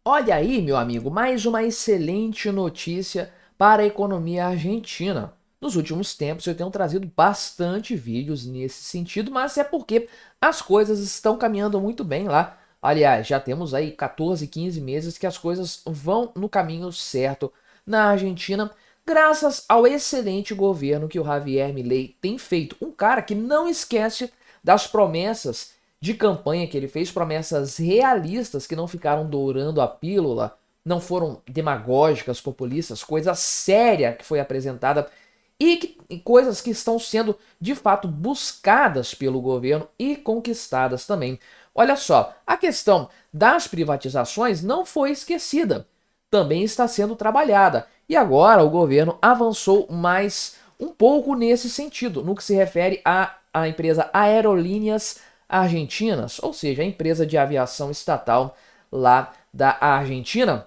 Olha aí, meu amigo, mais uma excelente notícia para a economia argentina. Nos últimos tempos eu tenho trazido bastante vídeos nesse sentido, mas é porque as coisas estão caminhando muito bem lá. Aliás, já temos aí 14, 15 meses que as coisas vão no caminho certo na Argentina, graças ao excelente governo que o Javier Milei tem feito. Um cara que não esquece das promessas de campanha que ele fez, promessas realistas que não ficaram dourando a pílula, não foram demagógicas, populistas, coisa séria que foi apresentada e coisas que estão sendo de fato buscadas pelo governo e conquistadas também. Olha só, a questão das privatizações não foi esquecida, também está sendo trabalhada. E agora o governo avançou mais um pouco nesse sentido, no que se refere à empresa Aerolíneas Argentinas, ou seja, a empresa de aviação estatal lá da Argentina,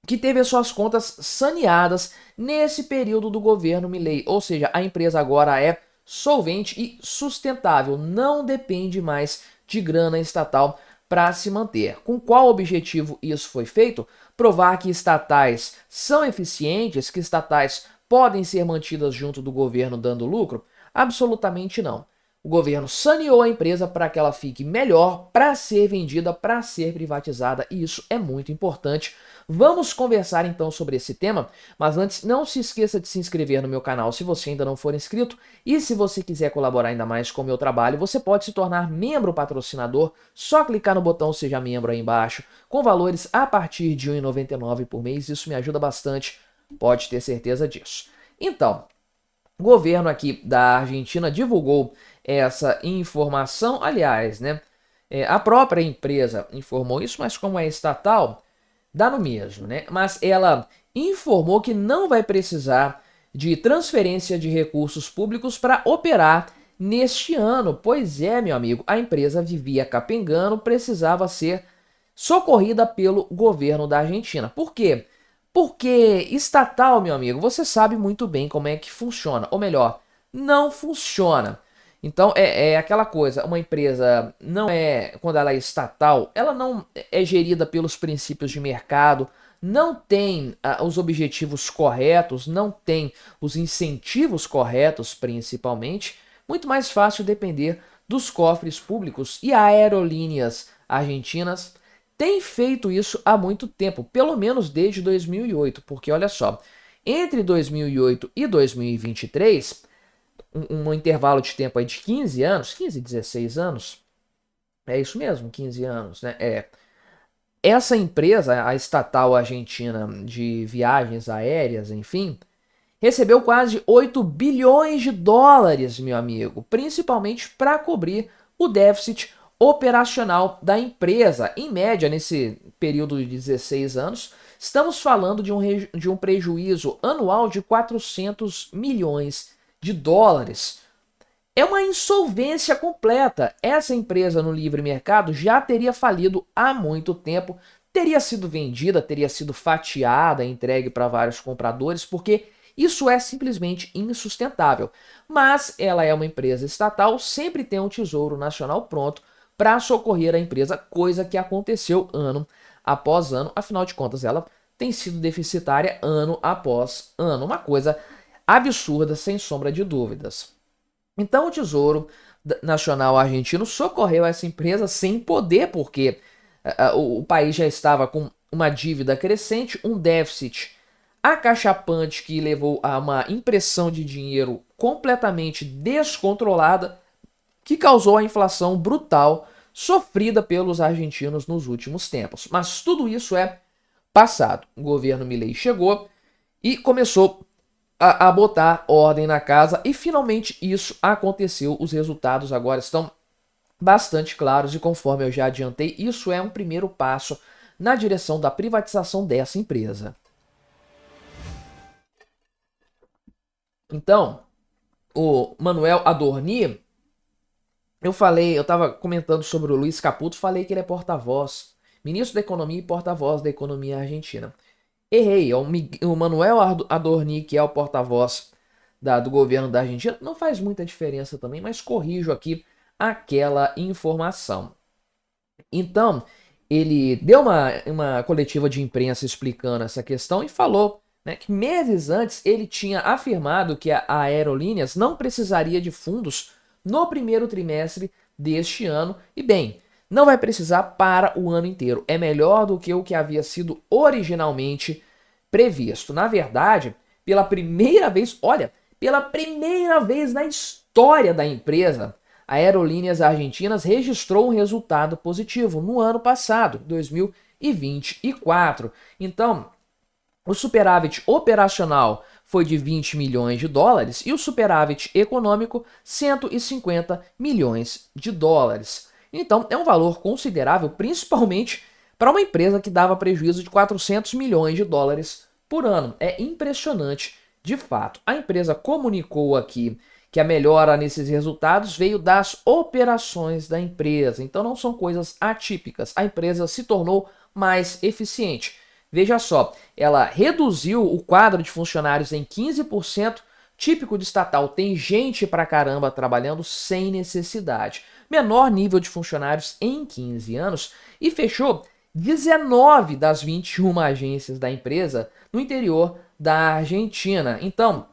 que teve as suas contas saneadas nesse período do governo Milei, ou seja, a empresa agora é solvente e sustentável, não depende mais de grana estatal para se manter. Com qual objetivo isso foi feito? Provar que estatais são eficientes, que estatais podem ser mantidas junto do governo dando lucro? Absolutamente não. O governo saneou a empresa para que ela fique melhor, para ser vendida, para ser privatizada, e isso é muito importante. Vamos conversar então sobre esse tema, mas antes não se esqueça de se inscrever no meu canal se você ainda não for inscrito, e se você quiser colaborar ainda mais com o meu trabalho, você pode se tornar membro patrocinador, só clicar no botão Seja Membro aí embaixo, com valores a partir de R$ 1,99 por mês, isso me ajuda bastante, pode ter certeza disso. Então, o governo aqui da Argentina divulgou essa informação, aliás, né? A própria empresa informou isso, mas como é estatal, dá no mesmo, né? Mas ela informou que não vai precisar de transferência de recursos públicos para operar neste ano. Pois é, meu amigo, a empresa vivia capengando, precisava ser socorrida pelo governo da Argentina. Por quê? Porque estatal, meu amigo, você sabe muito bem como é que funciona. Ou melhor, não funciona. Então é aquela coisa, uma empresa não é, quando ela é estatal, ela não é gerida pelos princípios de mercado, não tem os objetivos corretos, não tem os incentivos corretos, principalmente. Muito mais fácil depender dos cofres públicos e aerolíneas argentinas tem feito isso há muito tempo, pelo menos desde 2008, porque olha só, entre 2008 e 2023, um intervalo de tempo aí de 15 anos, 15, 16 anos, é isso mesmo, 15 anos, né? Essa empresa, a estatal argentina de viagens aéreas, enfim, recebeu quase 8 bilhões de dólares, meu amigo, principalmente para cobrir o déficit operacional da empresa. Em média, nesse período de 16 anos, estamos falando de um prejuízo anual de 400 milhões de dólares. É uma insolvência completa. Essa empresa no livre mercado já teria falido há muito tempo, teria sido vendida, teria sido fatiada, entregue para vários compradores, porque isso é simplesmente insustentável. Mas ela é uma empresa estatal, sempre tem um tesouro nacional pronto para socorrer a empresa, coisa que aconteceu ano após ano. Afinal de contas, ela tem sido deficitária ano após ano. Uma coisa absurda, sem sombra de dúvidas. Então o Tesouro Nacional Argentino socorreu essa empresa sem poder, porque o país já estava com uma dívida crescente, um déficit acachapante que levou a uma impressão de dinheiro completamente descontrolada, que causou a inflação brutal sofrida pelos argentinos nos últimos tempos. Mas tudo isso é passado. O governo Milei chegou e começou a botar ordem na casa e finalmente isso aconteceu. Os resultados agora estão bastante claros e conforme eu já adiantei, isso é um primeiro passo na direção da privatização dessa empresa. Então, o Manuel Adorni, eu estava comentando sobre o Luiz Caputo, falei que ele é porta-voz, ministro da Economia e porta-voz da economia argentina. Errei, é o Manuel Adorni, que é o porta-voz do governo da Argentina, não faz muita diferença também, mas corrijo aqui aquela informação. Então, ele deu uma coletiva de imprensa explicando essa questão e falou, né, que meses antes ele tinha afirmado que a Aerolíneas não precisaria de fundos no primeiro trimestre deste ano. E bem, não vai precisar para o ano inteiro. É melhor do que o que havia sido originalmente previsto. Na verdade, pela primeira vez, olha, pela primeira vez na história da empresa, a Aerolíneas Argentinas registrou um resultado positivo no ano passado, 2024. Então, o superávit operacional foi de 20 milhões de dólares e o superávit econômico 150 milhões de dólares. Então, é um valor considerável, principalmente para uma empresa que dava prejuízo de 400 milhões de dólares por ano. É impressionante, de fato. A empresa comunicou aqui que a melhora nesses resultados veio das operações da empresa. Então, não são coisas atípicas. A empresa se tornou mais eficiente. Veja só, ela reduziu o quadro de funcionários em 15%, típico de estatal, tem gente pra caramba trabalhando sem necessidade. Menor nível de funcionários em 15 anos e fechou 19 das 21 agências da empresa no interior da Argentina. Então,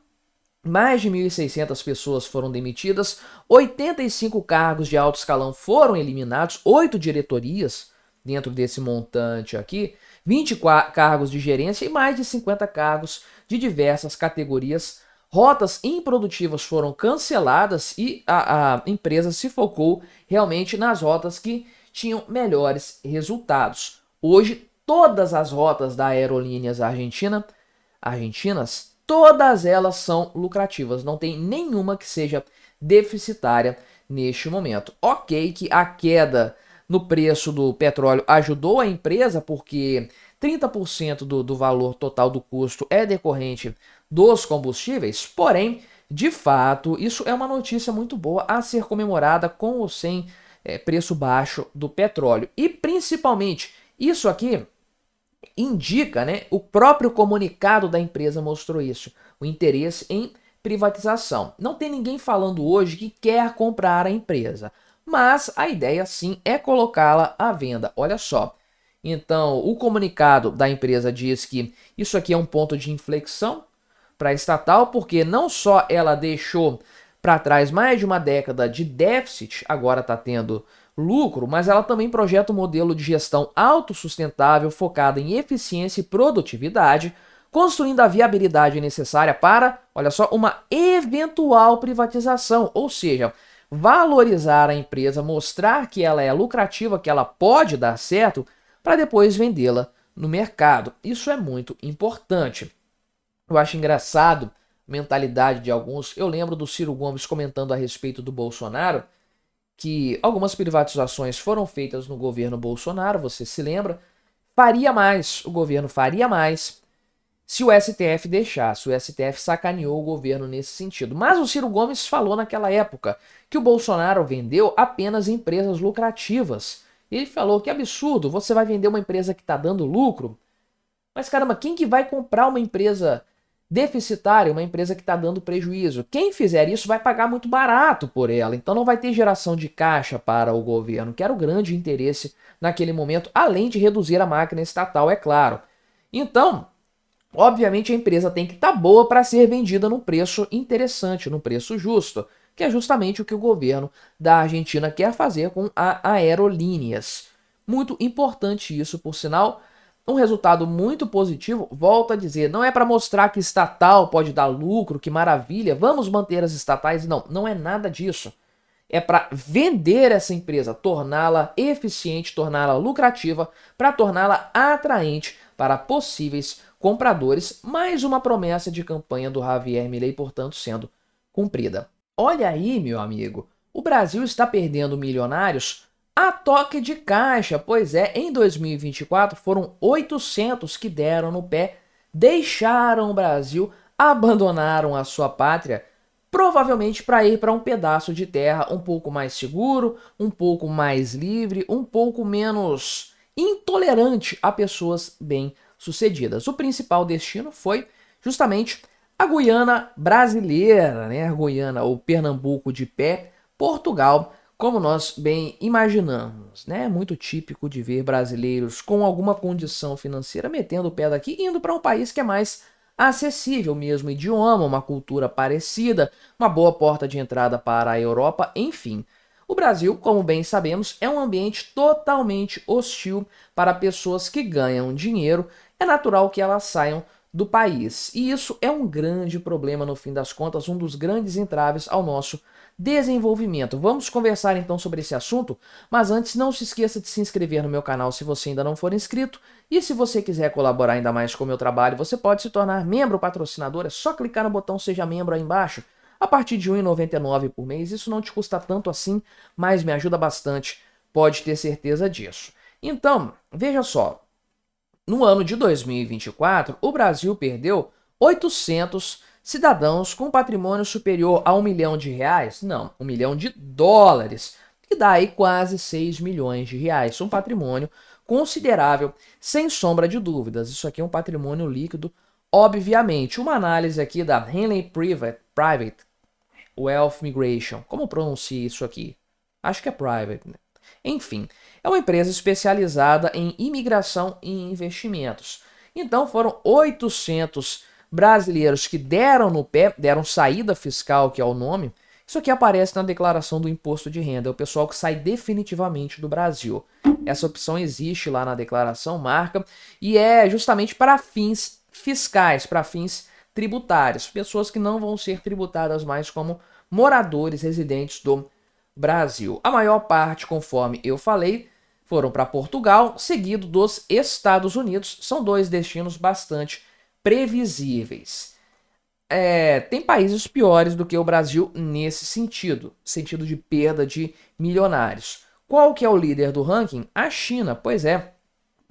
mais de 1.600 pessoas foram demitidas, 85 cargos de alto escalão foram eliminados, 8 diretorias dentro desse montante aqui, 20 cargos de gerência e mais de 50 cargos de diversas categorias. Rotas improdutivas foram canceladas e a empresa se focou realmente nas rotas que tinham melhores resultados. Hoje, todas as rotas da Aerolíneas Argentinas, todas elas são lucrativas, não tem nenhuma que seja deficitária neste momento. Ok que a queda no preço do petróleo ajudou a empresa, porque 30% do valor total do custo é decorrente dos combustíveis, porém, de fato, isso é uma notícia muito boa a ser comemorada com ou sem preço baixo do petróleo. E principalmente, isso aqui indica, né, o próprio comunicado da empresa mostrou isso, o interesse em privatização. Não tem ninguém falando hoje que quer comprar a empresa, mas a ideia sim é colocá-la à venda. Olha só. Então, o comunicado da empresa diz que isso aqui é um ponto de inflexão para a estatal, porque não só ela deixou para trás mais de uma década de déficit, agora está tendo lucro, mas ela também projeta um modelo de gestão autossustentável focado em eficiência e produtividade, construindo a viabilidade necessária para, olha só, uma eventual privatização, ou seja, valorizar a empresa, mostrar que ela é lucrativa, que ela pode dar certo, para depois vendê-la no mercado. Isso é muito importante. Eu acho engraçado a mentalidade de alguns. Eu lembro do Ciro Gomes comentando a respeito do Bolsonaro, que algumas privatizações foram feitas no governo Bolsonaro, você se lembra? Faria mais, o governo faria mais se o STF deixasse. O STF sacaneou o governo nesse sentido. Mas o Ciro Gomes falou naquela época que o Bolsonaro vendeu apenas empresas lucrativas. Ele falou que absurdo, você vai vender uma empresa que está dando lucro? Mas caramba, quem que vai comprar uma empresa deficitária, uma empresa que está dando prejuízo? Quem fizer isso vai pagar muito barato por ela, então não vai ter geração de caixa para o governo, que era o grande interesse naquele momento, além de reduzir a máquina estatal, é claro. Então, obviamente a empresa tem que estar boa para ser vendida num preço interessante, num preço justo, que é justamente o que o governo da Argentina quer fazer com a Aerolíneas. Muito importante isso, por sinal, um resultado muito positivo. Volto a dizer, não é para mostrar que estatal pode dar lucro, que maravilha, vamos manter as estatais, não, não é nada disso. É para vender essa empresa, torná-la eficiente, torná-la lucrativa, para torná-la atraente para possíveis compradores. Mais uma promessa de campanha do Javier Milei, portanto, sendo cumprida. Olha aí, meu amigo, o Brasil está perdendo milionários a toque de caixa. Pois é, em 2024 foram 800 que deram no pé, deixaram o Brasil, abandonaram a sua pátria, provavelmente para ir para um pedaço de terra um pouco mais seguro, um pouco mais livre, um pouco menos intolerante a pessoas bem-sucedidas. O principal destino foi justamente a Guiana brasileira, né? A Guiana, ou Pernambuco de pé, Portugal, Como nós bem imaginamos, né? É muito típico de ver brasileiros com alguma condição financeira metendo o pé daqui e indo para um país que é mais acessível, mesmo idioma, uma cultura parecida, uma boa porta de entrada para a Europa, enfim. O Brasil, como bem sabemos, é um ambiente totalmente hostil para pessoas que ganham dinheiro. É natural que elas saiam do país. E isso é um grande problema, no fim das contas, um dos grandes entraves ao nosso desenvolvimento. Vamos conversar então sobre esse assunto, mas antes não se esqueça de se inscrever no meu canal se você ainda não for inscrito, e se você quiser colaborar ainda mais com o meu trabalho, você pode se tornar membro patrocinador, é só clicar no botão Seja Membro aí embaixo, a partir de R$ 1,99 por mês. Isso não te custa tanto assim, mas me ajuda bastante, pode ter certeza disso. Então, veja só, no ano de 2024, o Brasil perdeu 800 cidadãos com patrimônio superior a R$ 1 milhão. Não, US$ 1 milhão, que dá aí quase R$ 6 milhões. Um patrimônio considerável, sem sombra de dúvidas. Isso aqui é um patrimônio líquido, obviamente. Uma análise aqui da Henley Private Wealth Migration. Como pronuncia isso aqui? Acho que é private, né? Enfim, é uma empresa especializada em imigração e investimentos. Então foram 800 brasileiros que deram no pé, deram saída fiscal, que é o nome. Isso aqui aparece na declaração do imposto de renda, é o pessoal que sai definitivamente do Brasil. Essa opção existe lá na declaração, marca, e é justamente para fins fiscais, para fins tributários. Pessoas que não vão ser tributadas mais como moradores residentes do Brasil. A maior parte, conforme eu falei, foram para Portugal, seguido dos Estados Unidos. São dois destinos bastante previsíveis. Tem países piores do que o Brasil nesse sentido de perda de milionários. Qual que é o líder do ranking? A China, pois é,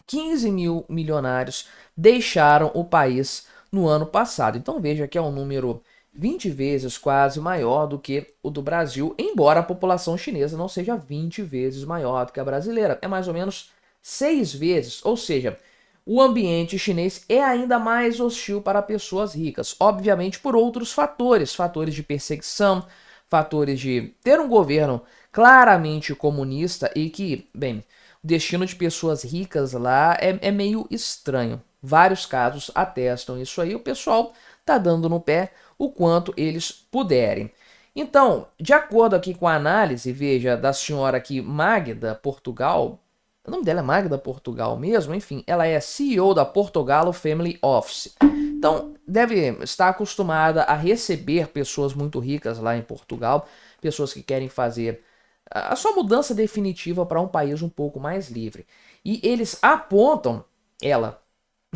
15 mil milionários deixaram o país no ano passado. Então veja que é um número 20 vezes quase maior do que o do Brasil, embora a população chinesa não seja 20 vezes maior do que a brasileira. É mais ou menos 6 vezes, ou seja, o ambiente chinês é ainda mais hostil para pessoas ricas, obviamente por outros fatores, fatores de perseguição, fatores de ter um governo claramente comunista e que, bem, o destino de pessoas ricas lá é meio estranho. Vários casos atestam isso aí, o pessoal tá dando no pé o quanto eles puderem. Então, de acordo aqui com a análise, veja, da senhora aqui, Magda Portugal, o nome dela é Magda Portugal mesmo, enfim, ela é CEO da Portogalo Family Office. Então, deve estar acostumada a receber pessoas muito ricas lá em Portugal, pessoas que querem fazer a sua mudança definitiva para um país um pouco mais livre. E eles apontam, ela,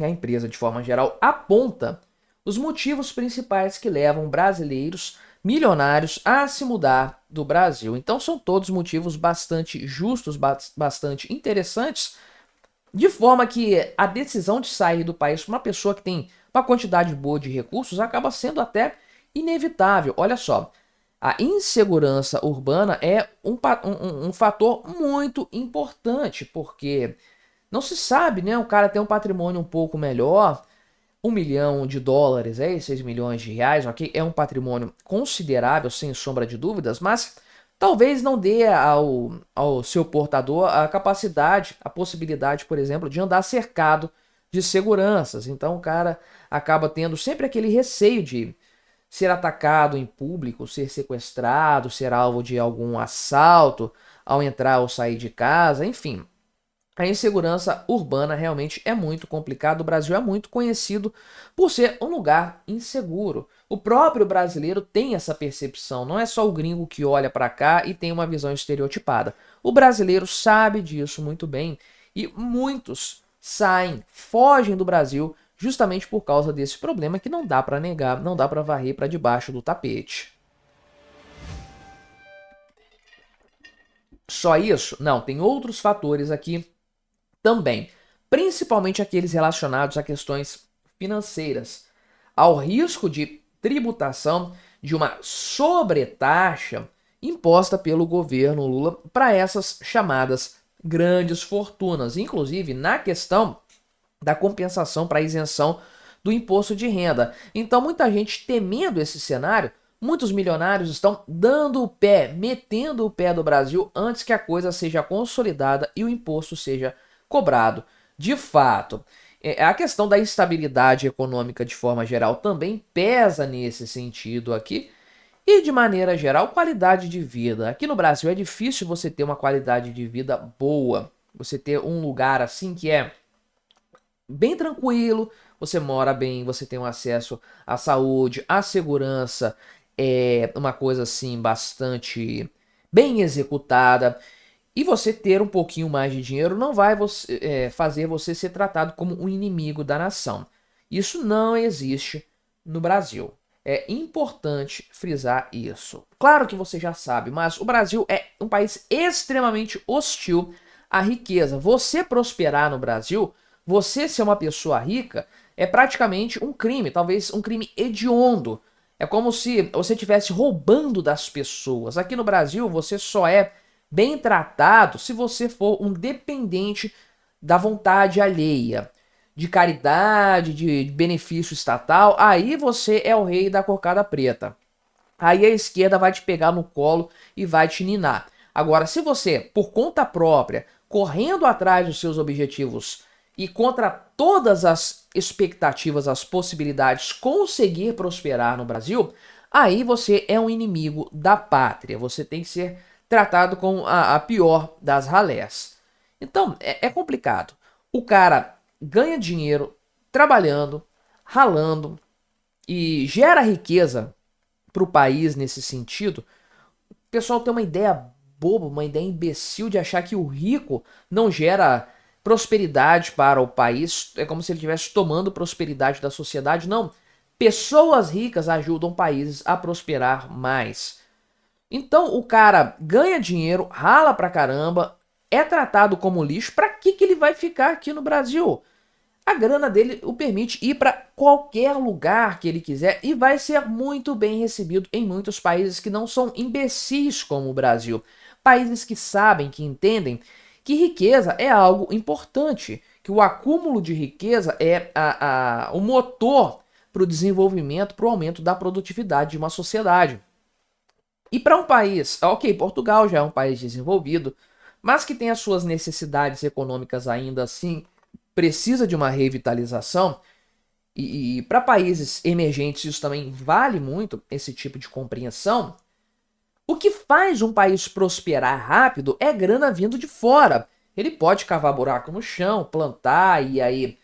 a empresa de forma geral, aponta os motivos principais que levam brasileiros milionários a se mudar do Brasil. Então são todos motivos bastante justos, bastante interessantes, de forma que a decisão de sair do país para uma pessoa que tem uma quantidade boa de recursos acaba sendo até inevitável. Olha só, a insegurança urbana é um fator muito importante, porque não se sabe, né? O cara tem um patrimônio um pouco melhor, US$ 1 milhão, 6 milhões de reais, ok? É um patrimônio considerável, sem sombra de dúvidas, mas talvez não dê ao seu portador a capacidade, a possibilidade, por exemplo, de andar cercado de seguranças. Então o cara acaba tendo sempre aquele receio de ser atacado em público, ser sequestrado, ser alvo de algum assalto ao entrar ou sair de casa, enfim. A insegurança urbana realmente é muito complicado. O Brasil é muito conhecido por ser um lugar inseguro. O próprio brasileiro tem essa percepção. Não é só o gringo que olha para cá e tem uma visão estereotipada. O brasileiro sabe disso muito bem e muitos saem, fogem do Brasil justamente por causa desse problema que não dá para negar, não dá para varrer para debaixo do tapete. Só isso? Não, tem outros fatores aqui também, principalmente aqueles relacionados a questões financeiras, ao risco de tributação de uma sobretaxa imposta pelo governo Lula para essas chamadas grandes fortunas, inclusive na questão da compensação para isenção do imposto de renda. Então, muita gente temendo esse cenário muitos milionários estão dando o pé, metendo o pé do Brasil antes que a coisa seja consolidada e o imposto seja cobrado. De fato, a questão da instabilidade econômica de forma geral também pesa nesse sentido aqui. E de maneira geral, qualidade de vida. Aqui no Brasil é difícil você ter uma qualidade de vida boa. Você ter um lugar assim que é bem tranquilo, você mora bem, você tem um acesso à saúde, à segurança, é uma coisa assim bastante bem executada. E você ter um pouquinho mais de dinheiro não vai fazer você ser tratado como um inimigo da nação. Isso não existe no Brasil. É importante frisar isso. Claro que você já sabe, mas o Brasil é um país extremamente hostil à riqueza. Você prosperar no Brasil, você ser uma pessoa rica, é praticamente um crime, talvez um crime hediondo. É como se você estivesse roubando das pessoas. Aqui no Brasil, você só é bem tratado se você for um dependente da vontade alheia, de caridade, de benefício estatal. Aí você é o rei da cocada preta. Aí a esquerda vai te pegar no colo e vai te ninar. Agora, se você, por conta própria, correndo atrás dos seus objetivos e contra todas as expectativas, as possibilidades, conseguir prosperar no Brasil, aí você é um inimigo da pátria. Você tem que ser tratado com a pior das ralés. Então, é complicado. O cara ganha dinheiro trabalhando, ralando e gera riqueza para o país nesse sentido. O pessoal tem uma ideia boba, uma ideia imbecil de achar que o rico não gera prosperidade para o país. É como se ele estivesse tomando prosperidade da sociedade. Não. Pessoas ricas ajudam países a prosperar mais. Então o cara ganha dinheiro, rala pra caramba, é tratado como lixo. Pra que ele vai ficar aqui no Brasil? A grana dele o permite ir para qualquer lugar que ele quiser e vai ser muito bem recebido em muitos países que não são imbecis como o Brasil. Países que sabem, que entendem que riqueza é algo importante, que o acúmulo de riqueza é o motor para o desenvolvimento, para o aumento da produtividade de uma sociedade. E para um país, ok, Portugal já é um país desenvolvido, mas que tem as suas necessidades econômicas ainda assim, precisa de uma revitalização, e para países emergentes isso também vale muito, esse tipo de compreensão. O que faz um país prosperar rápido é grana vindo de fora. Ele pode cavar buraco no chão, plantar e aí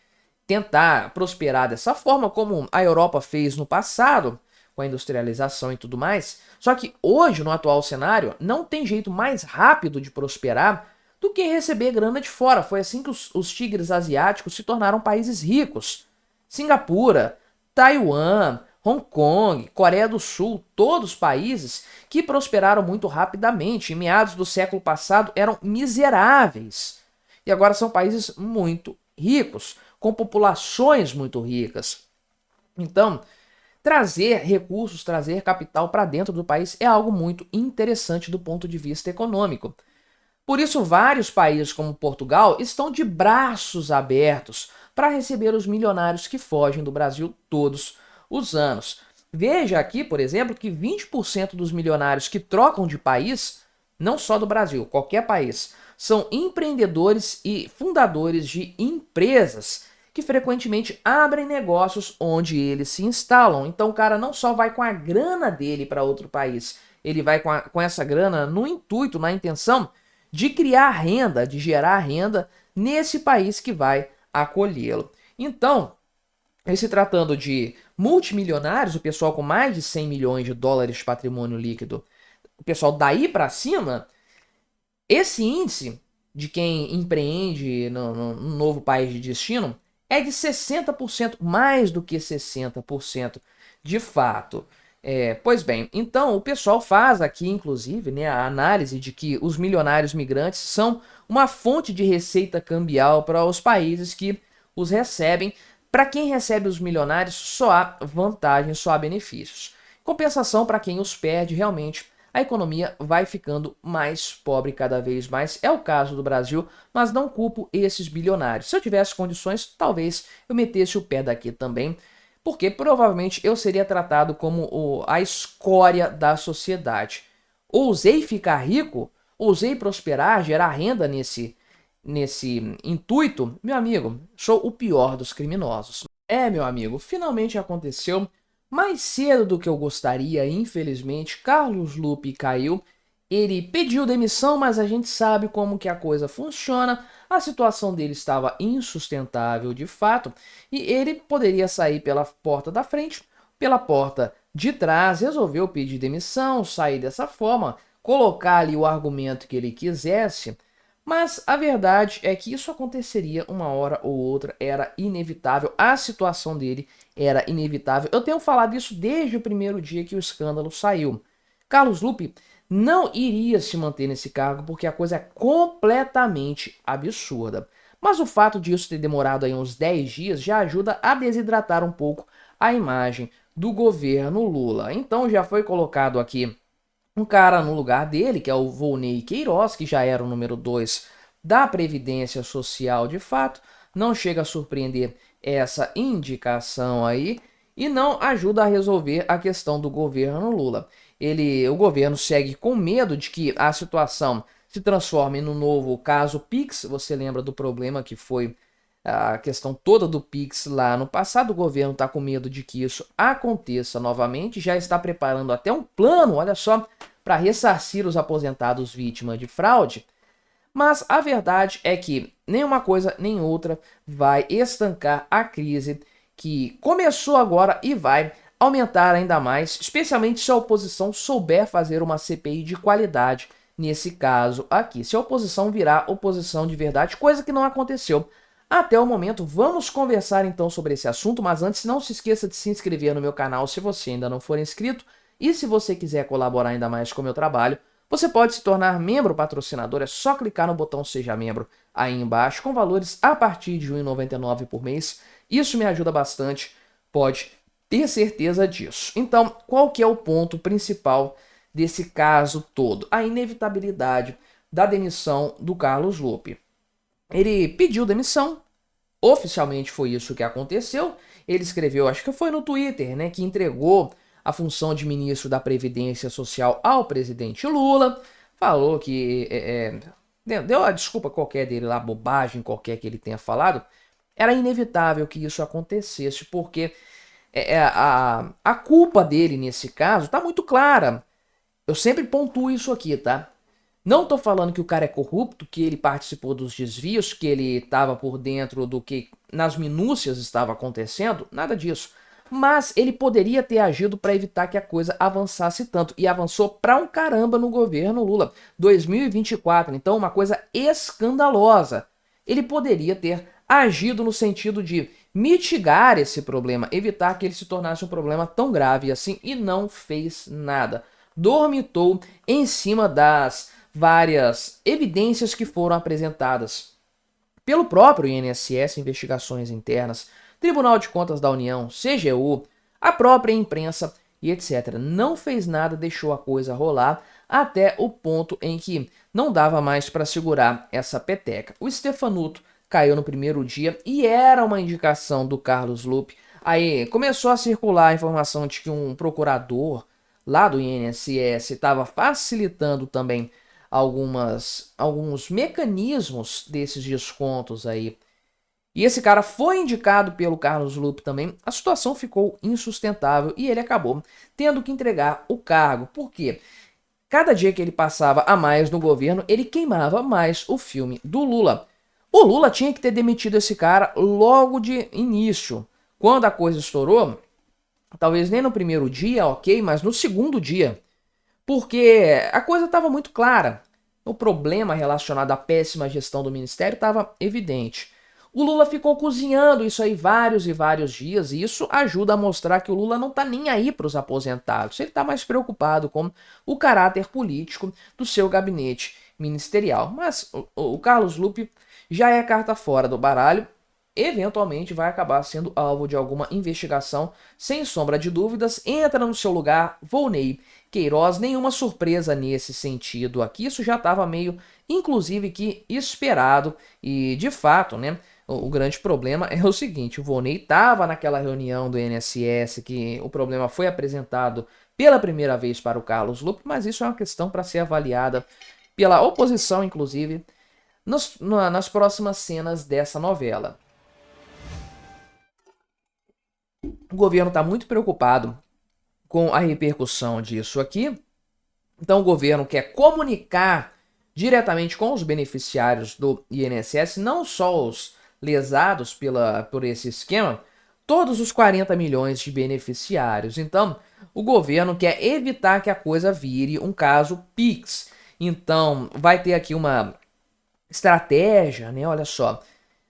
tentar prosperar dessa forma, como a Europa fez no passado, com a industrialização e tudo mais. Só que hoje, no atual cenário, não tem jeito mais rápido de prosperar do que receber grana de fora. Foi assim que os tigres asiáticos se tornaram países ricos. Singapura, Taiwan, Hong Kong, Coreia do Sul, todos países que prosperaram muito rapidamente. Em meados do século passado eram miseráveis. E agora são países muito ricos, com populações muito ricas. Então, trazer recursos, trazer capital para dentro do país é algo muito interessante do ponto de vista econômico. Por isso, vários países como Portugal estão de braços abertos para receber os milionários que fogem do Brasil todos os anos. Veja aqui, por exemplo, que 20% dos milionários que trocam de país, não só do Brasil, qualquer país, são empreendedores e fundadores de empresas que frequentemente abrem negócios onde eles se instalam. Então o cara não só vai com a grana dele para outro país, ele vai com essa grana no intuito, na intenção de criar renda, de gerar renda nesse país que vai acolhê-lo. Então, se tratando de multimilionários, o pessoal com mais de 100 milhões de dólares de patrimônio líquido, o pessoal daí para cima, esse índice de quem empreende no novo país de destino é de 60%, mais do que 60% de fato. Pois bem, então o pessoal faz aqui, inclusive, né, a análise de que os milionários migrantes são uma fonte de receita cambial para os países que os recebem. Para quem recebe os milionários, só há vantagens, só há benefícios. Compensação para quem os perde, realmente, a economia vai ficando mais pobre cada vez mais. É o caso do Brasil, mas não culpo esses bilionários. Se eu tivesse condições, talvez eu metesse o pé daqui também, porque provavelmente eu seria tratado como a escória da sociedade. Ousei ficar rico, ousei prosperar, gerar renda nesse intuito, meu amigo, sou o pior dos criminosos. É, meu amigo, finalmente aconteceu. Mais cedo do que eu gostaria, infelizmente, Carlos Lupe caiu. Ele pediu demissão, mas a gente sabe como que a coisa funciona. A situação dele estava insustentável de fato, e ele poderia sair pela porta da frente, pela porta de trás, resolveu pedir demissão, sair dessa forma, colocar ali o argumento que ele quisesse. Mas a verdade é que isso aconteceria uma hora ou outra, era inevitável, a situação dele era inevitável. Eu tenho falado isso desde o primeiro dia que o escândalo saiu. Carlos Lupe não iria se manter nesse cargo porque a coisa é completamente absurda. Mas o fato disso ter demorado aí uns 10 dias já ajuda a desidratar um pouco a imagem do governo Lula. Então já foi colocado aqui um cara no lugar dele, que é o Volney Queiroz, que já era o número 2 da Previdência Social de fato. Não chega a surpreender essa indicação aí e não ajuda a resolver a questão do governo Lula. O governo segue com medo de que a situação se transforme no novo caso Pix. Você lembra do problema que foi a questão toda do Pix lá no passado? O governo está com medo de que isso aconteça novamente, já está preparando até um plano, olha só, para ressarcir os aposentados vítimas de fraude. Mas a verdade é que nem uma coisa nem outra vai estancar a crise que começou agora e vai aumentar ainda mais, especialmente se a oposição souber fazer uma CPI de qualidade nesse caso aqui. Se a oposição virar oposição de verdade, coisa que não aconteceu até o momento. Vamos conversar então sobre esse assunto, mas antes não se esqueça de se inscrever no meu canal se você ainda não for inscrito, e se você quiser colaborar ainda mais com o meu trabalho, você pode se tornar membro patrocinador, é só clicar no botão Seja Membro aí embaixo, com valores a partir de R$ 1,99 por mês. Isso me ajuda bastante, pode ter certeza disso. Então, qual que é o ponto principal desse caso todo? A inevitabilidade da demissão do Carlos Lupe. Ele pediu demissão, oficialmente foi isso que aconteceu. Ele escreveu, acho que foi no Twitter, né, que entregou a função de ministro da Previdência Social ao presidente Lula. Falou que deu a desculpa qualquer dele lá, bobagem qualquer que ele tenha falado. Era inevitável que isso acontecesse, porque a culpa dele nesse caso tá muito clara. Eu sempre pontuo isso aqui, tá? Não tô falando que o cara é corrupto, que ele participou dos desvios, que ele estava por dentro do que nas minúcias estava acontecendo, nada disso. Mas ele poderia ter agido para evitar que a coisa avançasse tanto. E avançou pra um caramba no governo Lula. 2024, então uma coisa escandalosa. Ele poderia ter agido no sentido de mitigar esse problema, evitar que ele se tornasse um problema tão grave assim, e não fez nada. Dormitou em cima das várias evidências que foram apresentadas pelo próprio INSS, investigações internas, Tribunal de Contas da União, CGU, a própria imprensa e etc. Não fez nada, deixou a coisa rolar até o ponto em que não dava mais para segurar essa peteca. O Stefanuto caiu no primeiro dia e era uma indicação do Carlos Lupe. Aí começou a circular a informação de que um procurador lá do INSS estava facilitando também alguns mecanismos desses descontos aí. E esse cara foi indicado pelo Carlos Lupe também. A situação ficou insustentável e ele acabou tendo que entregar o cargo. Por quê? Cada dia que ele passava a mais no governo, ele queimava mais o filme do Lula. O Lula tinha que ter demitido esse cara logo de início. Quando a coisa estourou, talvez nem no primeiro dia, ok, mas no segundo dia. Porque a coisa estava muito clara. O problema relacionado à péssima gestão do ministério estava evidente. O Lula ficou cozinhando isso aí vários e vários dias, e isso ajuda a mostrar que o Lula não está nem aí para os aposentados. Ele está mais preocupado com o caráter político do seu gabinete ministerial. Mas o Carlos Lupe já é carta fora do baralho. Eventualmente vai acabar sendo alvo de alguma investigação, sem sombra de dúvidas. Entra no seu lugar Volney Queiroz, nenhuma surpresa nesse sentido aqui, isso já estava meio, inclusive, que esperado, e de fato, né, O grande problema é o seguinte, o Volney estava naquela reunião do INSS que o problema foi apresentado pela primeira vez para o Carlos Lupe, mas isso é uma questão para ser avaliada pela oposição, inclusive, nas próximas cenas dessa novela. O governo está muito preocupado com a repercussão disso aqui, então o governo quer comunicar diretamente com os beneficiários do INSS, não só os lesados por esse esquema, todos os 40 milhões de beneficiários. Então, o governo quer evitar que a coisa vire um caso Pix. Então, vai ter aqui uma estratégia, né? Olha só.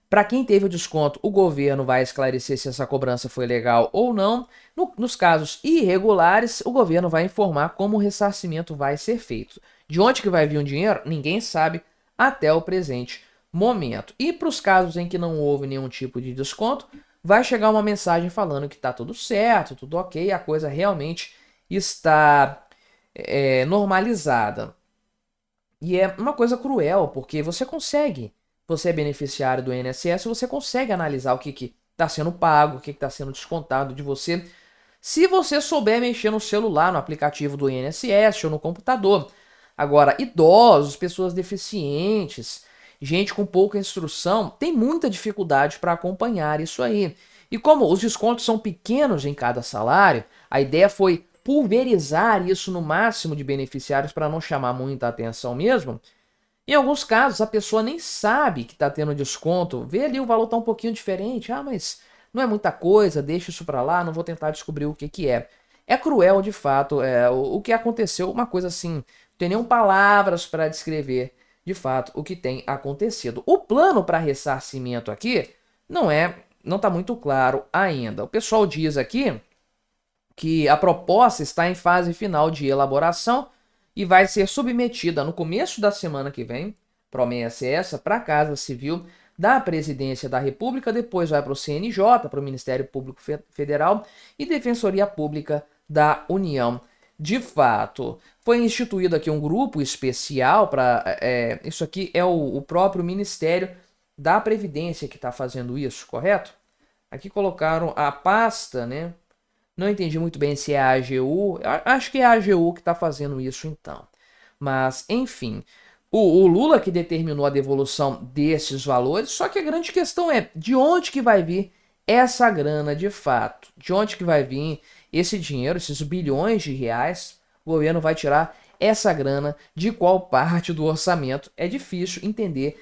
Para quem teve o desconto, o governo vai esclarecer se essa cobrança foi legal ou não. Nos casos irregulares, o governo vai informar como o ressarcimento vai ser feito. De onde que vai vir o dinheiro? Ninguém sabe até o presente momento. E para os casos em que não houve nenhum tipo de desconto, vai chegar uma mensagem falando que está tudo certo, tudo ok, a coisa realmente está normalizada. E é uma coisa cruel, porque você é beneficiário do INSS, você consegue analisar o que está sendo pago, o que está sendo descontado de você, se você souber mexer no celular, no aplicativo do INSS ou no computador. Agora, idosos, pessoas deficientes, gente com pouca instrução, tem muita dificuldade para acompanhar isso aí. E como os descontos são pequenos em cada salário, a ideia foi pulverizar isso no máximo de beneficiários para não chamar muita atenção mesmo. Em alguns casos, a pessoa nem sabe que está tendo desconto, vê ali o valor tá um pouquinho diferente, mas não é muita coisa, deixa isso para lá, não vou tentar descobrir o que que é. É cruel, de fato, o que aconteceu, uma coisa assim, não tem nem palavras para descrever, de fato, o que tem acontecido. O plano para ressarcimento aqui não está muito claro ainda. O pessoal diz aqui que a proposta está em fase final de elaboração e vai ser submetida no começo da semana que vem, promessa essa, para a Casa Civil da Presidência da República, depois vai para o CNJ, para o Ministério Público Federal e Defensoria Pública da União. De fato, foi instituído aqui um grupo especial para... isso aqui é o próprio Ministério da Previdência que está fazendo isso, correto? Aqui colocaram a pasta, né? Não entendi muito bem se é a AGU. Acho que é a AGU que está fazendo isso então. Mas, enfim, o Lula que determinou a devolução desses valores, só que a grande questão é de onde que vai vir essa grana de fato? De onde que vai vir esse dinheiro, esses bilhões de reais? O governo vai tirar essa grana de qual parte do orçamento? É difícil entender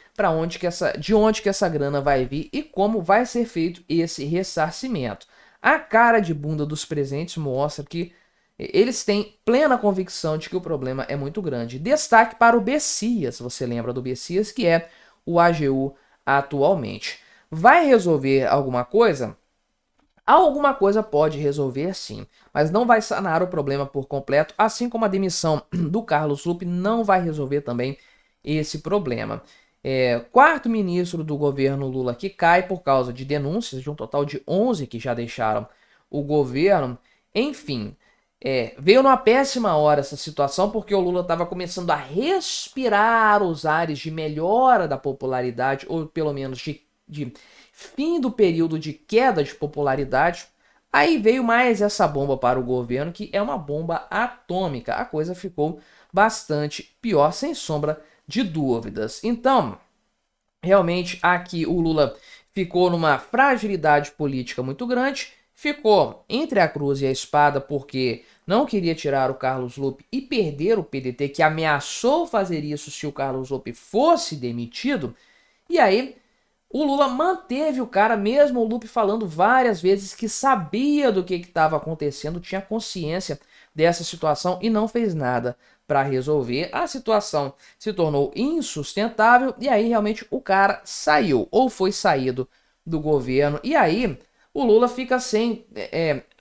de onde que essa grana vai vir e como vai ser feito esse ressarcimento. A cara de bunda dos presentes mostra que eles têm plena convicção de que o problema é muito grande. Destaque para o Bessias, você lembra do Bessias, que é o AGU atualmente. Vai resolver alguma coisa? Alguma coisa pode resolver sim, mas não vai sanar o problema por completo, assim como a demissão do Carlos Lupe não vai resolver também esse problema. Quarto ministro do governo Lula que cai por causa de denúncias, de um total de 11 que já deixaram o governo. Enfim, veio numa péssima hora essa situação, porque o Lula estava começando a respirar os ares de melhora da popularidade, ou pelo menos de fim do período de queda de popularidade. Aí veio mais essa bomba para o governo, que é uma bomba atômica. A coisa ficou bastante pior, sem sombra de dúvidas. Então, realmente aqui o Lula ficou numa fragilidade política muito grande, ficou entre a cruz e a espada porque não queria tirar o Carlos Lupe e perder o PDT, que ameaçou fazer isso se o Carlos Lupe fosse demitido, e aí o Lula manteve o cara, mesmo o Lupe falando várias vezes que sabia do que estava acontecendo, tinha consciência dessa situação e não fez nada para resolver. A situação se tornou insustentável e aí realmente o cara saiu ou foi saído do governo. E aí o Lula fica sem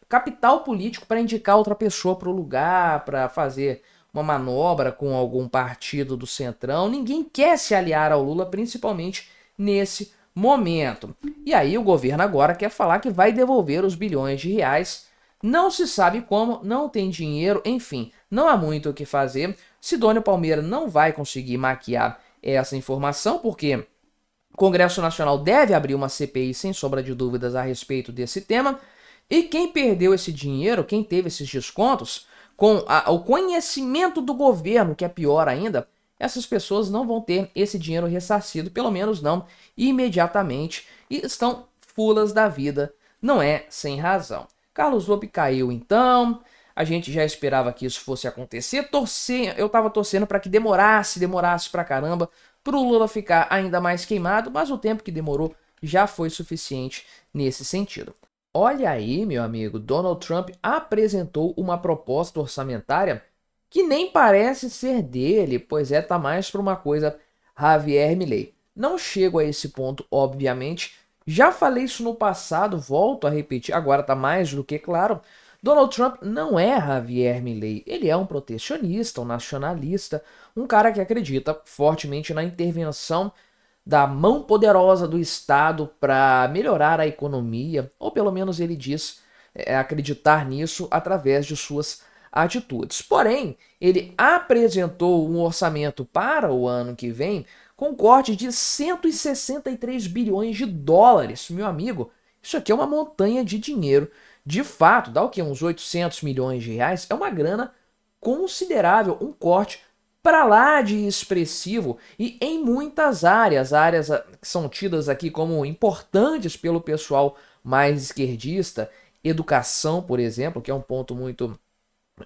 capital político para indicar outra pessoa para o lugar, para fazer uma manobra com algum partido do Centrão. Ninguém quer se aliar ao Lula, principalmente nesse momento. E aí o governo agora quer falar que vai devolver os bilhões de reais. Não se sabe como, não tem dinheiro, enfim, não há muito o que fazer. Sidônio Palmeira não vai conseguir maquiar essa informação, porque O Congresso Nacional deve abrir uma CPI sem sombra de dúvidas a respeito desse tema. E quem perdeu esse dinheiro, quem teve esses descontos, com o conhecimento do governo, que é pior ainda, essas pessoas não vão ter esse dinheiro ressarcido, pelo menos não imediatamente, e estão fulas da vida, não é sem razão. Carlos Volpe caiu então, a gente já esperava que isso fosse acontecer, eu tava torcendo para que demorasse pra caramba, para o Lula ficar ainda mais queimado, mas o tempo que demorou já foi suficiente nesse sentido. Olha aí, meu amigo, Donald Trump apresentou uma proposta orçamentária que nem parece ser dele, pois tá mais para uma coisa Javier Milei. Não chego a esse ponto, obviamente, já falei isso no passado, volto a repetir, agora tá mais do que claro. Donald Trump não é Javier Milei, ele é um protecionista, um nacionalista, um cara que acredita fortemente na intervenção da mão poderosa do Estado para melhorar a economia, ou pelo menos ele diz acreditar nisso através de suas atitudes. Porém, ele apresentou um orçamento para o ano que vem com corte de 163 bilhões de dólares. Meu amigo, isso aqui é uma montanha de dinheiro. De fato, dá o que? Uns 800 milhões de reais? É uma grana considerável, um corte para lá de expressivo e em muitas áreas, que são tidas aqui como importantes pelo pessoal mais esquerdista, educação, por exemplo, que é um ponto muito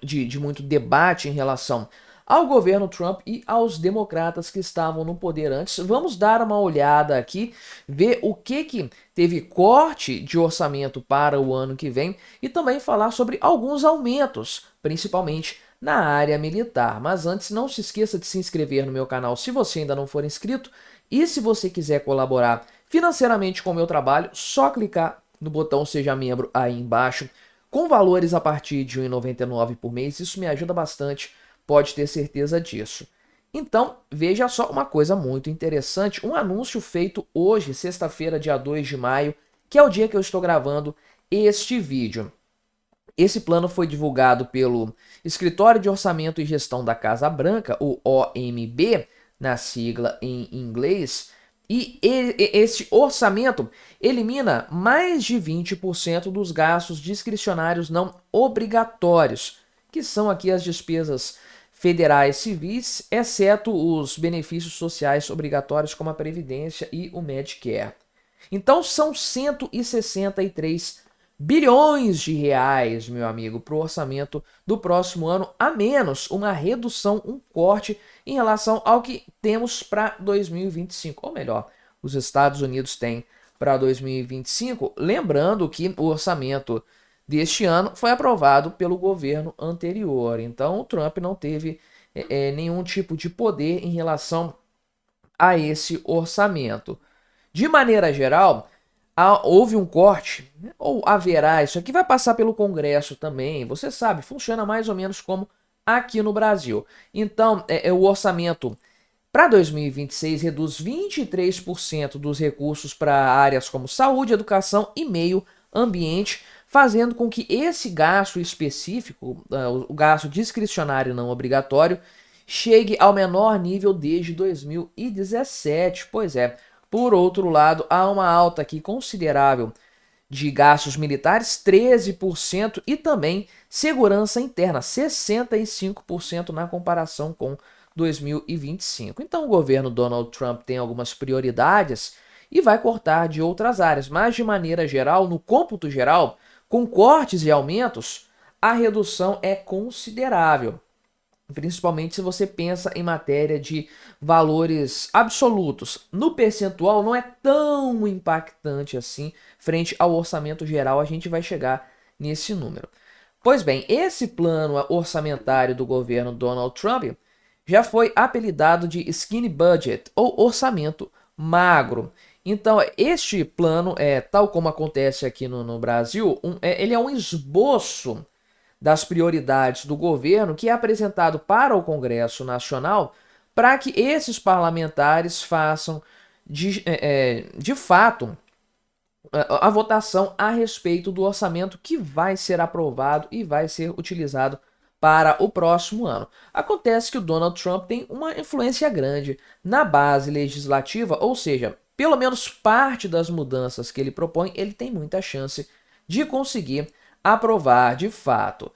de muito debate em relação ao governo Trump e aos democratas que estavam no poder antes. Vamos dar uma olhada aqui, ver o que teve corte de orçamento para o ano que vem e também falar sobre alguns aumentos, principalmente na área militar. Mas antes, não se esqueça de se inscrever no meu canal se você ainda não for inscrito e se você quiser colaborar financeiramente com o meu trabalho, só clicar no botão Seja Membro aí embaixo, com valores a partir de R$ 1,99 por mês. Isso me ajuda bastante, pode ter certeza disso. Então, veja só uma coisa muito interessante, um anúncio feito hoje, sexta-feira, dia 2 de maio, que é o dia que eu estou gravando este vídeo. Esse plano foi divulgado pelo Escritório de Orçamento e Gestão da Casa Branca, o OMB, na sigla em inglês, e esse orçamento elimina mais de 20% dos gastos discricionários não obrigatórios, que são aqui as despesas federais civis, exceto os benefícios sociais obrigatórios como a Previdência e o Medicare. Então são 163 bilhões de reais, meu amigo, para o orçamento do próximo ano, a menos uma redução, um corte em relação ao que temos para 2025, ou melhor, os Estados Unidos têm para 2025, lembrando que o orçamento deste ano foi aprovado pelo governo anterior, então o Trump não teve nenhum tipo de poder em relação a esse orçamento. De maneira geral, houve um corte, né, ou haverá, isso aqui vai passar pelo Congresso também, você sabe, funciona mais ou menos como aqui no Brasil. Então, o orçamento para 2026 reduz 23% dos recursos para áreas como saúde, educação e meio ambiente, fazendo com que esse gasto específico, o gasto discricionário não obrigatório, chegue ao menor nível desde 2017. Pois é. Por outro lado, há uma alta aqui considerável de gastos militares, 13%, e também segurança interna, 65% na comparação com 2025. Então o governo Donald Trump tem algumas prioridades e vai cortar de outras áreas, mas de maneira geral, no cômputo geral, com cortes e aumentos, a redução é considerável. Principalmente se você pensa em matéria de valores absolutos. No percentual não é tão impactante assim, frente ao orçamento geral, a gente vai chegar nesse número. Pois bem, esse plano orçamentário do governo Donald Trump já foi apelidado de Skinny Budget, ou orçamento magro. Então, este plano, tal como acontece aqui no Brasil, ele é um esboço das prioridades do governo que é apresentado para o Congresso Nacional para que esses parlamentares façam de fato a votação a respeito do orçamento que vai ser aprovado e vai ser utilizado para o próximo ano. Acontece que o Donald Trump tem uma influência grande na base legislativa, ou seja, pelo menos parte das mudanças que ele propõe, ele tem muita chance de conseguir aprovar de fato.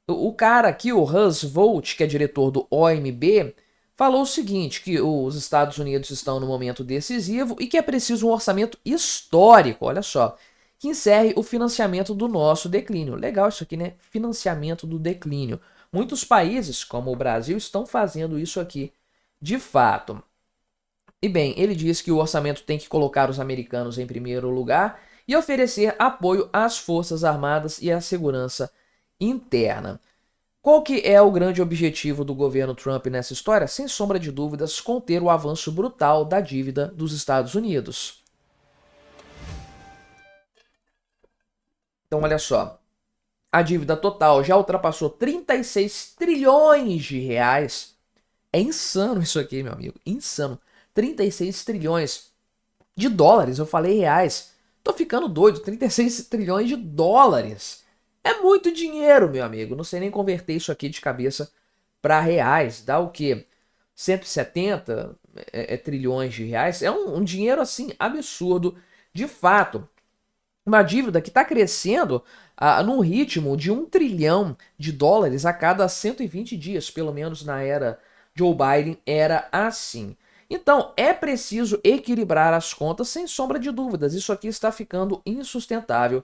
O cara aqui, o Hans Volt, que é diretor do OMB, falou o seguinte, que os Estados Unidos estão no momento decisivo e que é preciso um orçamento histórico, olha só, que encerre o financiamento do nosso declínio. Legal isso aqui, né? Financiamento do declínio. Muitos países, como o Brasil, estão fazendo isso aqui de fato. E bem, ele diz que o orçamento tem que colocar os americanos em primeiro lugar e oferecer apoio às Forças Armadas e à segurança interna. Qual que é o grande objetivo do governo Trump nessa história? Sem sombra de dúvidas, conter o avanço brutal da dívida dos Estados Unidos. Então, olha só, a dívida total já ultrapassou 36 trilhões de reais. É insano isso aqui, meu amigo, insano. 36 trilhões de dólares, eu falei reais. Tô ficando doido, 36 trilhões de dólares. É muito dinheiro, meu amigo. Não sei nem converter isso aqui de cabeça para reais. Dá o quê? 170 trilhões de reais. É um dinheiro assim absurdo, de fato. Uma dívida que está crescendo num ritmo de 1 trilhão de dólares a cada 120 dias, pelo menos na era Joe Biden era assim. Então, é preciso equilibrar as contas sem sombra de dúvidas. Isso aqui está ficando insustentável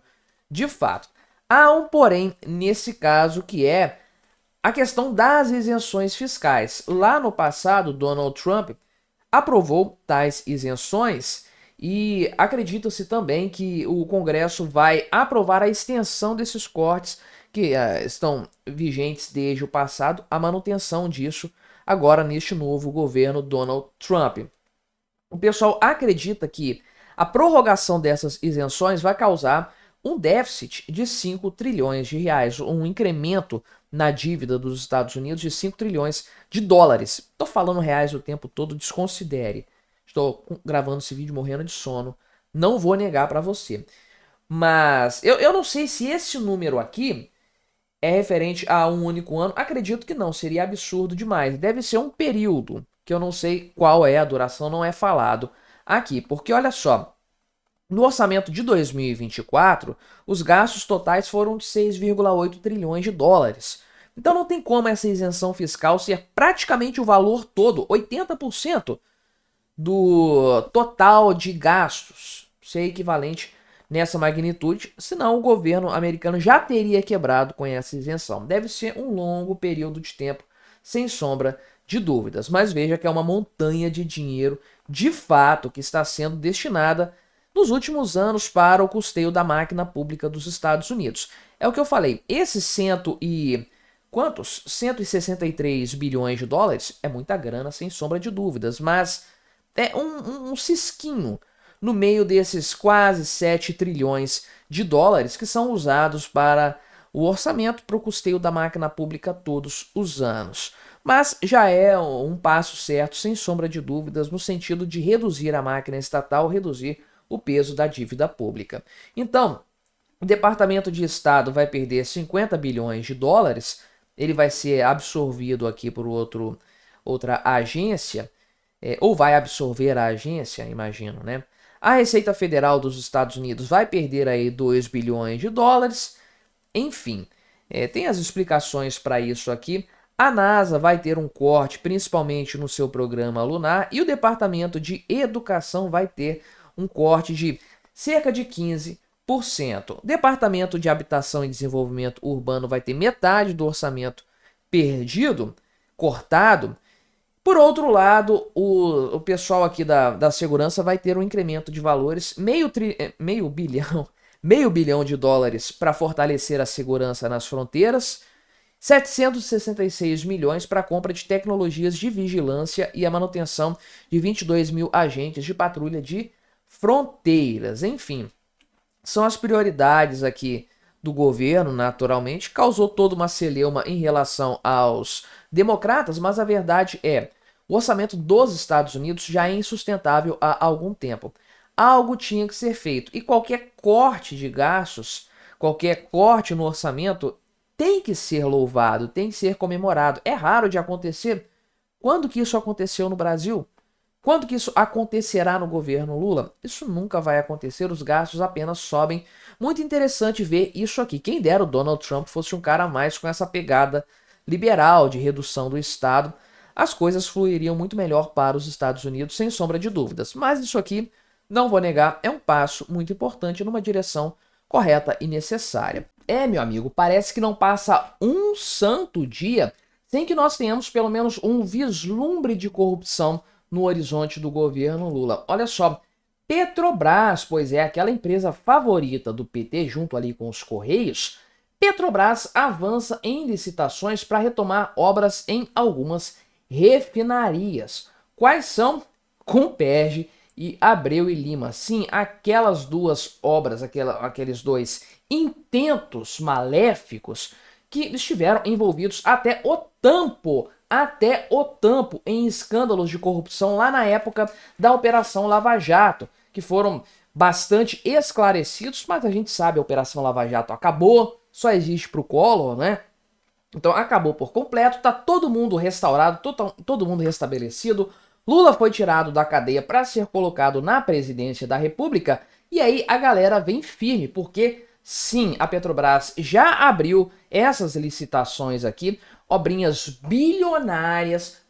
de fato. Há um porém nesse caso que é a questão das isenções fiscais. Lá no passado, Donald Trump aprovou tais isenções e acredita-se também que o Congresso vai aprovar a extensão desses cortes que estão vigentes desde o passado, a manutenção disso agora neste novo governo Donald Trump. O pessoal acredita que a prorrogação dessas isenções vai causar um déficit de 5 trilhões de reais, um incremento na dívida dos Estados Unidos de 5 trilhões de dólares. Estou falando reais o tempo todo, desconsidere. Estou gravando esse vídeo morrendo de sono, não vou negar para você. Mas eu não sei se esse número aqui é referente a um único ano. Acredito que não, seria absurdo demais. Deve ser um período, que eu não sei qual é a duração, não é falado aqui. Porque olha só, no orçamento de 2024, os gastos totais foram de 6,8 trilhões de dólares. Então não tem como essa isenção fiscal ser praticamente o valor todo, 80% do total de gastos, ser equivalente nessa magnitude, senão o governo americano já teria quebrado com essa isenção. Deve ser um longo período de tempo, sem sombra de dúvidas, mas veja que é uma montanha de dinheiro, de fato, que está sendo destinada nos últimos anos para o custeio da máquina pública dos Estados Unidos. É o que eu falei, esses 163 bilhões de dólares é muita grana, sem sombra de dúvidas, mas é um cisquinho no meio desses quase 7 trilhões de dólares que são usados para o orçamento para o custeio da máquina pública todos os anos. Mas já é um passo certo, sem sombra de dúvidas, no sentido de reduzir a máquina estatal, reduzir o peso da dívida pública. Então, o Departamento de Estado vai perder 50 bilhões de dólares, ele vai ser absorvido aqui por outra agência, ou vai absorver a agência, imagino, né? A Receita Federal dos Estados Unidos vai perder aí 2 bilhões de dólares. Enfim, tem as explicações para isso aqui. A NASA vai ter um corte, principalmente no seu programa lunar, e o Departamento de Educação vai ter um corte de cerca de 15%. O Departamento de Habitação e Desenvolvimento Urbano vai ter metade do orçamento perdido, cortado. Por outro lado, o pessoal aqui da segurança vai ter um incremento de valores, meio bilhão de dólares para fortalecer a segurança nas fronteiras, 766 milhões para a compra de tecnologias de vigilância e a manutenção de 22 mil agentes de patrulha de fronteiras. Enfim, são as prioridades aqui do governo, naturalmente. Causou toda uma celeuma em relação aos democratas, mas a verdade é, o orçamento dos Estados Unidos já é insustentável há algum tempo. Algo tinha que ser feito e qualquer corte de gastos, qualquer corte no orçamento tem que ser louvado, tem que ser comemorado. É raro de acontecer. Quando que isso aconteceu no Brasil? Quando que isso acontecerá no governo Lula? Isso nunca vai acontecer, os gastos apenas sobem. Muito interessante ver isso aqui. Quem dera o Donald Trump fosse um cara a mais com essa pegada liberal de redução do Estado. As coisas fluiriam muito melhor para os Estados Unidos, sem sombra de dúvidas. Mas isso aqui, não vou negar, é um passo muito importante numa direção correta e necessária. Meu amigo, parece que não passa um santo dia sem que nós tenhamos pelo menos um vislumbre de corrupção no horizonte do governo Lula. Olha só, Petrobras, pois é, aquela empresa favorita do PT junto ali com os Correios, Petrobras avança em licitações para retomar obras em algumas refinarias. Quais são? Comperj e Abreu e Lima. Sim, aquelas duas obras, aqueles dois intentos maléficos que estiveram envolvidos até o tampo em escândalos de corrupção lá na época da Operação Lava Jato, que foram bastante esclarecidos, mas a gente sabe, a Operação Lava Jato acabou, só existe para o Collor, né? Então acabou por completo, tá todo mundo restaurado, todo mundo restabelecido. Lula foi tirado da cadeia para ser colocado na presidência da República, e aí a galera vem firme, porque sim, a Petrobras já abriu essas licitações aqui, obrinhas bilionárias,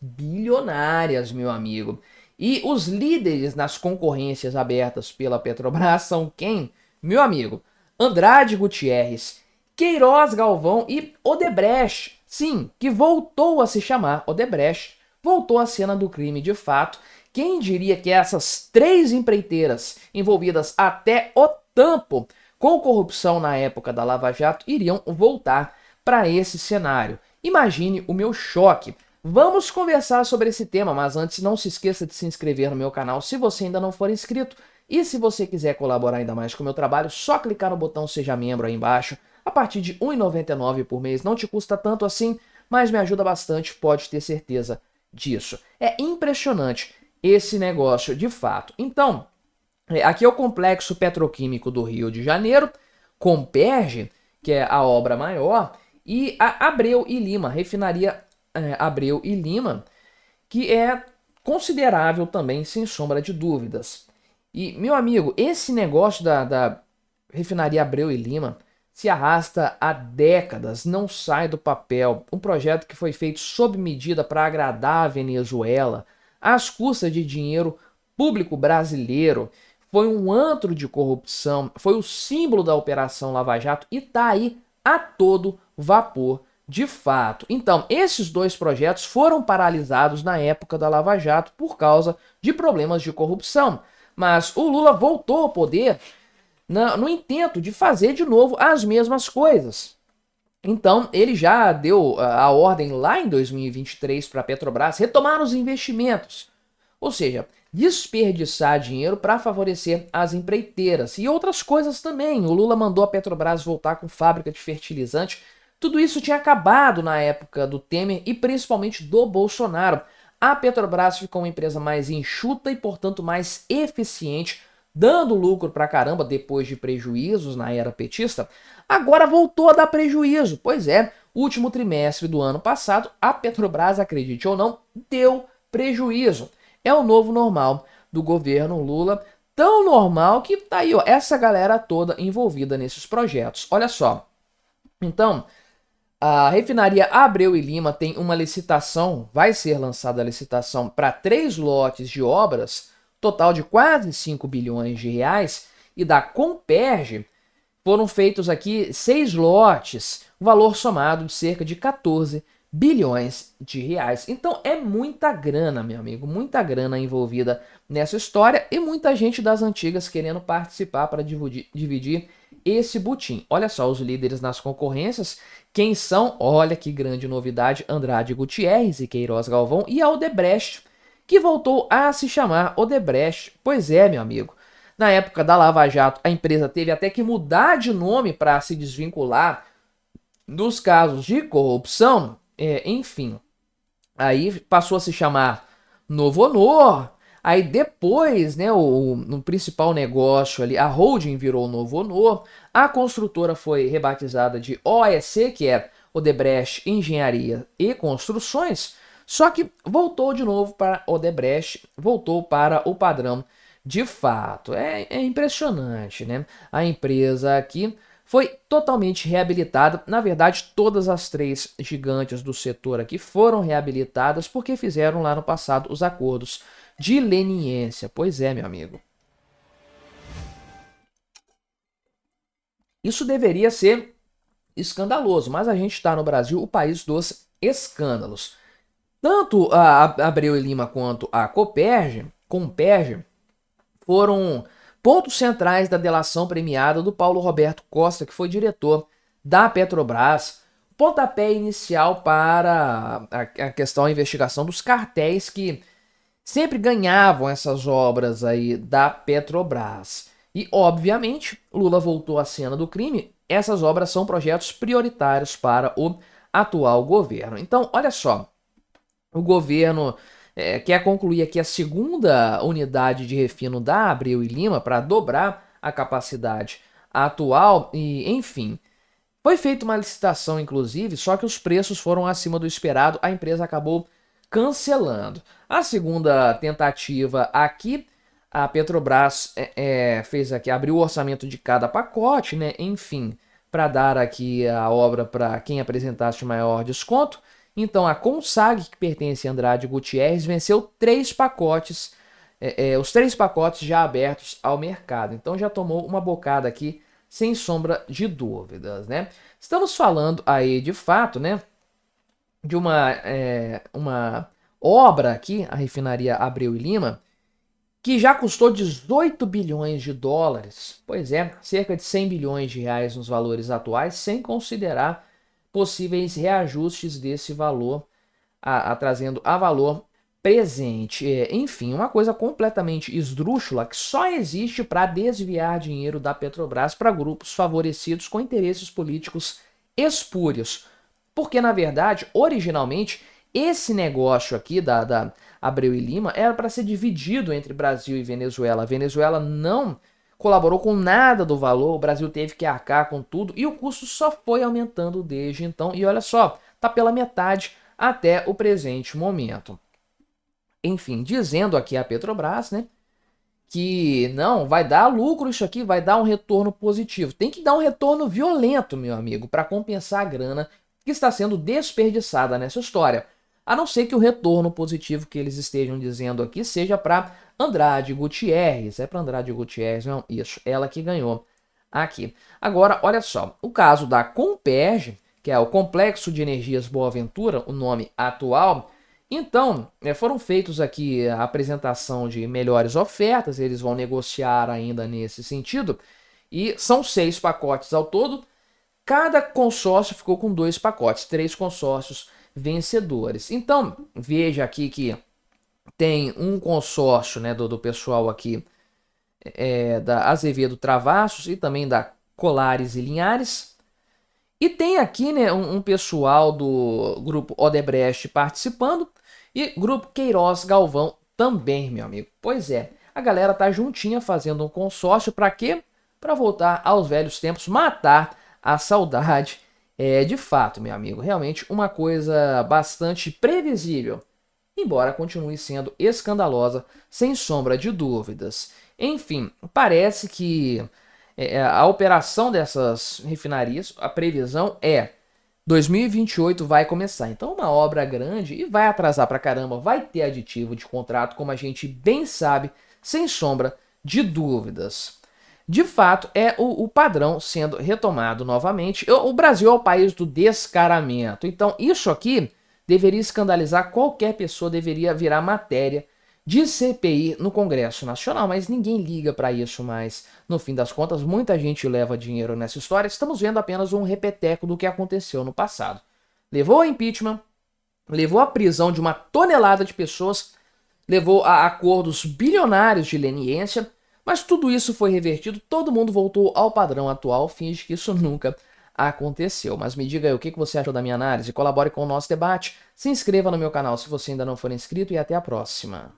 meu amigo. E os líderes nas concorrências abertas pela Petrobras são quem? Meu amigo, Andrade Gutierrez, Queiroz Galvão e Odebrecht. Sim, que voltou a se chamar Odebrecht, voltou à cena do crime de fato. Quem diria que essas três empreiteiras envolvidas até o tampo com corrupção na época da Lava Jato iriam voltar para esse cenário? Imagine o meu choque. Vamos conversar sobre esse tema, mas antes não se esqueça de se inscrever no meu canal se você ainda não for inscrito. E se você quiser colaborar ainda mais com o meu trabalho, só clicar no botão Seja Membro aí embaixo. A partir de R$ 1,99 por mês não te custa tanto assim, mas me ajuda bastante, pode ter certeza disso. É impressionante esse negócio de fato. Então, aqui é o Complexo Petroquímico do Rio de Janeiro, Comperj, que é a obra maior, e a Abreu e Lima, refinaria Abreu e Lima, que é considerável também, sem sombra de dúvidas. E, meu amigo, esse negócio da refinaria Abreu e Lima se arrasta há décadas, não sai do papel. Um projeto que foi feito sob medida para agradar a Venezuela, às custas de dinheiro público brasileiro. Foi um antro de corrupção, foi o símbolo da Operação Lava Jato e tá aí a todo vapor de fato. Então, esses dois projetos foram paralisados na época da Lava Jato por causa de problemas de corrupção. Mas o Lula voltou ao poder no intento de fazer de novo as mesmas coisas. Então, ele já deu a ordem lá em 2023 para a Petrobras retomar os investimentos. Ou seja, desperdiçar dinheiro para favorecer as empreiteiras e outras coisas também. O Lula mandou a Petrobras voltar com fábrica de fertilizante. Tudo isso tinha acabado na época do Temer e principalmente do Bolsonaro. A Petrobras ficou uma empresa mais enxuta e, portanto, mais eficiente, dando lucro pra caramba depois de prejuízos na era petista. Agora voltou a dar prejuízo. Pois é, último trimestre do ano passado, a Petrobras, acredite ou não, deu prejuízo. É o novo normal do governo Lula, tão normal que tá aí, ó, essa galera toda envolvida nesses projetos. Olha só. Então, a refinaria Abreu e Lima tem uma licitação, vai ser lançada a licitação para 3 lotes de obras, total de quase 5 bilhões de reais, e da Comperj foram feitos aqui 6 lotes, um valor somado de cerca de 14 bilhões de reais. Então é muita grana, meu amigo, muita grana envolvida nessa história e muita gente das antigas querendo participar para dividir esse butim. Olha só, os líderes nas concorrências, quem são? Olha que grande novidade, Andrade Gutierrez e Queiroz Galvão e a Odebrecht, que voltou a se chamar Odebrecht. Pois é, meu amigo, na época da Lava Jato, a empresa teve até que mudar de nome para se desvincular dos casos de corrupção. Enfim, aí passou a se chamar Novo Honor. Aí depois, né, no principal negócio ali, a holding virou Novo Honor, a construtora foi rebatizada de OEC, que é Odebrecht Engenharia e Construções, Só que voltou de novo para Odebrecht, voltou para o padrão de fato. É impressionante, né? A empresa aqui foi totalmente reabilitada. Na verdade, todas as três gigantes do setor aqui foram reabilitadas porque fizeram lá no passado os acordos de leniência. Pois é, meu amigo. Isso deveria ser escandaloso, mas a gente está no Brasil, o país dos escândalos. Tanto a Abreu e Lima quanto a Comperge foram pontos centrais da delação premiada do Paulo Roberto Costa, que foi diretor da Petrobras, pontapé inicial para a questão, a investigação dos cartéis que sempre ganhavam essas obras aí da Petrobras. E, obviamente, Lula voltou à cena do crime. Essas obras são projetos prioritários para o atual governo. Então, olha só, o governo quer concluir aqui a segunda unidade de refino da Abreu e Lima para dobrar a capacidade atual e, enfim, foi feita uma licitação, inclusive, só que os preços foram acima do esperado, a empresa acabou cancelando. A segunda tentativa aqui, a Petrobras fez aqui, abriu o orçamento de cada pacote, né? Enfim, para dar aqui a obra para quem apresentasse o maior desconto. Então a Consag, que pertence a Andrade Gutierrez, venceu 3 pacotes, os 3 pacotes já abertos ao mercado. Então já tomou uma bocada aqui, sem sombra de dúvidas, né? Estamos falando aí de fato, né, de uma obra aqui, a refinaria Abreu e Lima, que já custou 18 bilhões de dólares. Pois é, cerca de 100 bilhões de reais nos valores atuais, sem considerar possíveis reajustes desse valor, trazendo a valor presente. Enfim, uma coisa completamente esdrúxula que só existe para desviar dinheiro da Petrobras para grupos favorecidos com interesses políticos espúrios. Porque, na verdade, originalmente, esse negócio aqui da Abreu e Lima era para ser dividido entre Brasil e Venezuela. A Venezuela não colaborou com nada do valor, o Brasil teve que arcar com tudo e o custo só foi aumentando desde então. E olha só, tá pela metade até o presente momento. Enfim, dizendo aqui a Petrobras, né, que não, vai dar lucro isso aqui, vai dar um retorno positivo. Tem que dar um retorno violento, meu amigo, para compensar a grana que está sendo desperdiçada nessa história. A não ser que o retorno positivo que eles estejam dizendo aqui seja para Andrade Gutierrez. É para Andrade Gutierrez, não? Isso, ela que ganhou aqui. Agora, olha só, o caso da Comperge, que é o Complexo de Energias Boa Ventura, o nome atual. Então, foram feitos aqui a apresentação de melhores ofertas, eles vão negociar ainda nesse sentido, e são 6 pacotes ao todo. Cada consórcio ficou com 2 pacotes, 3 consórcios vencedores. Então, veja aqui que tem um consórcio, né, do pessoal aqui da Azevedo Travassos e também da Colares e Linhares. E tem aqui, né, um pessoal do grupo Odebrecht participando e grupo Queiroz Galvão também, meu amigo. Pois é, a galera tá juntinha fazendo um consórcio para quê? Para voltar aos velhos tempos, matar a saudade. De fato, meu amigo, realmente uma coisa bastante previsível, embora continue sendo escandalosa, sem sombra de dúvidas. Enfim, parece que a operação dessas refinarias, a previsão é 2028 vai começar. Então, uma obra grande e vai atrasar pra caramba, vai ter aditivo de contrato, como a gente bem sabe, sem sombra de dúvidas. De fato, é o padrão sendo retomado novamente. O Brasil é o país do descaramento. Então, isso aqui deveria escandalizar qualquer pessoa, deveria virar matéria de CPI no Congresso Nacional, mas ninguém liga para isso mais. No fim das contas, muita gente leva dinheiro nessa história. Estamos vendo apenas um repeteco do que aconteceu no passado. Levou ao impeachment, levou à prisão de uma tonelada de pessoas, levou a acordos bilionários de leniência, mas tudo isso foi revertido, todo mundo voltou ao padrão atual, finge que isso nunca aconteceu. Mas me diga aí o que você achou da minha análise, colabore com o nosso debate, se inscreva no meu canal se você ainda não for inscrito e até a próxima.